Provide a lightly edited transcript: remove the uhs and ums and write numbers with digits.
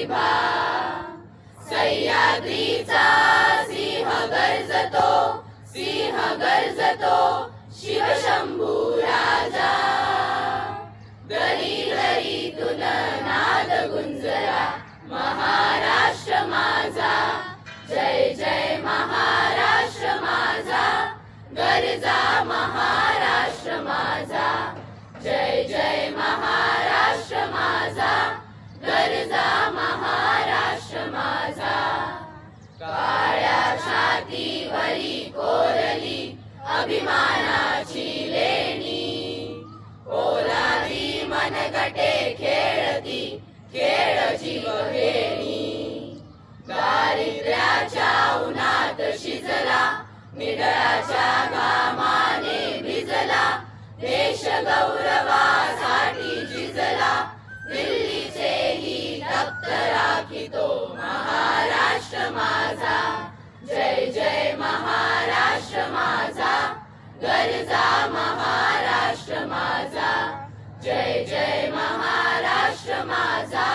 प्रतिभा सह्याद्रीचा सिंह गर्जतो, सिंह गर्जतो शिवशंभू राजा। दरी दरीतून नाद गुंजला महाराष्ट्र माझा, जय जय महाराष्ट्र माझा, गर्जा महाराष्ट्र माझा, जय जय महाराष्ट्र माझा, गर्जा महाराष्ट्र माझा। काळ्या छातीवरी कोरली अभिमानाची लेणी, पोलादी मनगटे खेळती खेळ जीवघेणी। दारिद्र्याच्या उन्हात शिजला, निडळाच्या घामाने भिजला, देश गौरवासाठी झिजला, दिल्लीचेही तख्त राखितो महाराष्ट्र माझा, जय जय महाराष्ट्र माझा, गर्जा महाराष्ट्र माझा, जय जय महाराष्ट्र माझा,